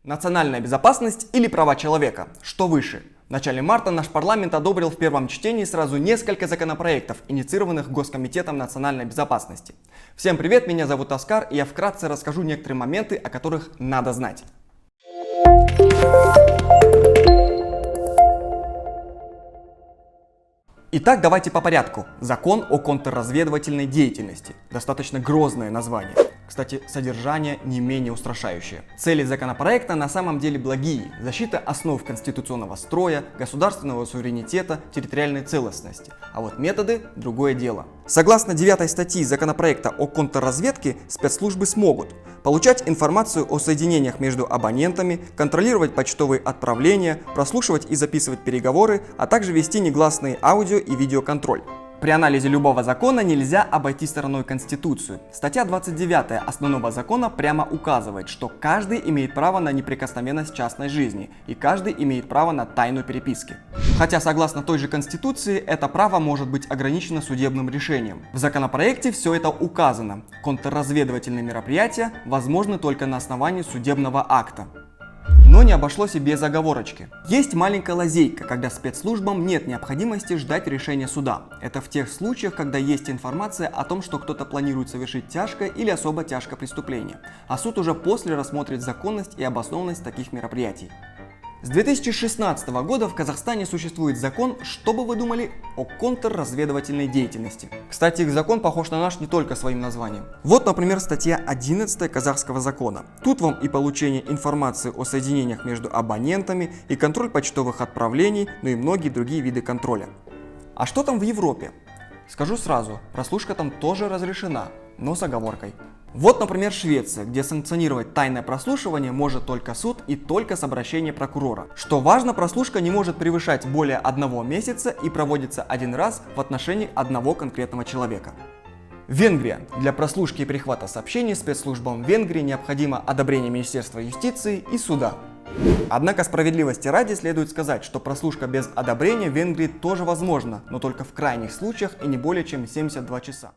Национальная безопасность или права человека? Что выше? В начале марта наш парламент одобрил в первом чтении сразу несколько законопроектов, инициированных Госкомитетом национальной безопасности. Всем привет, меня зовут Оскар, и я вкратце расскажу некоторые моменты, о которых надо знать. Итак, давайте по порядку. Закон о контрразведывательной деятельности. Достаточно грозное название. Кстати, содержание не менее устрашающее. Цели законопроекта на самом деле благие. Защита основ конституционного строя, государственного суверенитета, территориальной целостности. А вот методы – другое дело. Согласно 9 статьи законопроекта о контрразведке, спецслужбы смогут получать информацию о соединениях между абонентами, контролировать почтовые отправления, прослушивать и записывать переговоры, а также вести негласный аудио и видеоконтроль. При анализе любого закона нельзя обойти стороной Конституцию. Статья 29 основного закона прямо указывает, что каждый имеет право на неприкосновенность частной жизни, и каждый имеет право на тайну переписки. Хотя, согласно той же Конституции, это право может быть ограничено судебным решением. В законопроекте все это указано. Контрразведывательные мероприятия возможны только на основании судебного акта. Но не обошлось и без оговорочки. Есть маленькая лазейка, когда спецслужбам нет необходимости ждать решения суда. Это в тех случаях, когда есть информация о том, что кто-то планирует совершить тяжкое или особо тяжкое преступление. А суд уже после рассмотрит законность и обоснованность таких мероприятий. С 2016 года в Казахстане существует закон, что бы вы думали, о контрразведывательной деятельности. Кстати, их закон похож на наш не только своим названием. Вот, например, статья 11 казахского закона. Тут вам и получение информации о соединениях между абонентами, и контроль почтовых отправлений, ну и многие другие виды контроля. А что там в Европе? Скажу сразу, прослушка там тоже разрешена, но с оговоркой. Вот, например, Швеция, где санкционировать тайное прослушивание может только суд и только с обращения прокурора. Что важно, прослушка не может превышать более 1 месяца и проводится один раз в отношении одного конкретного человека. Венгрия. Для прослушки и перехвата сообщений спецслужбам Венгрии необходимо одобрение Министерства юстиции и суда. Однако справедливости ради следует сказать, что прослушка без одобрения в Венгрии тоже возможна, но только в крайних случаях и не более чем 72 часа.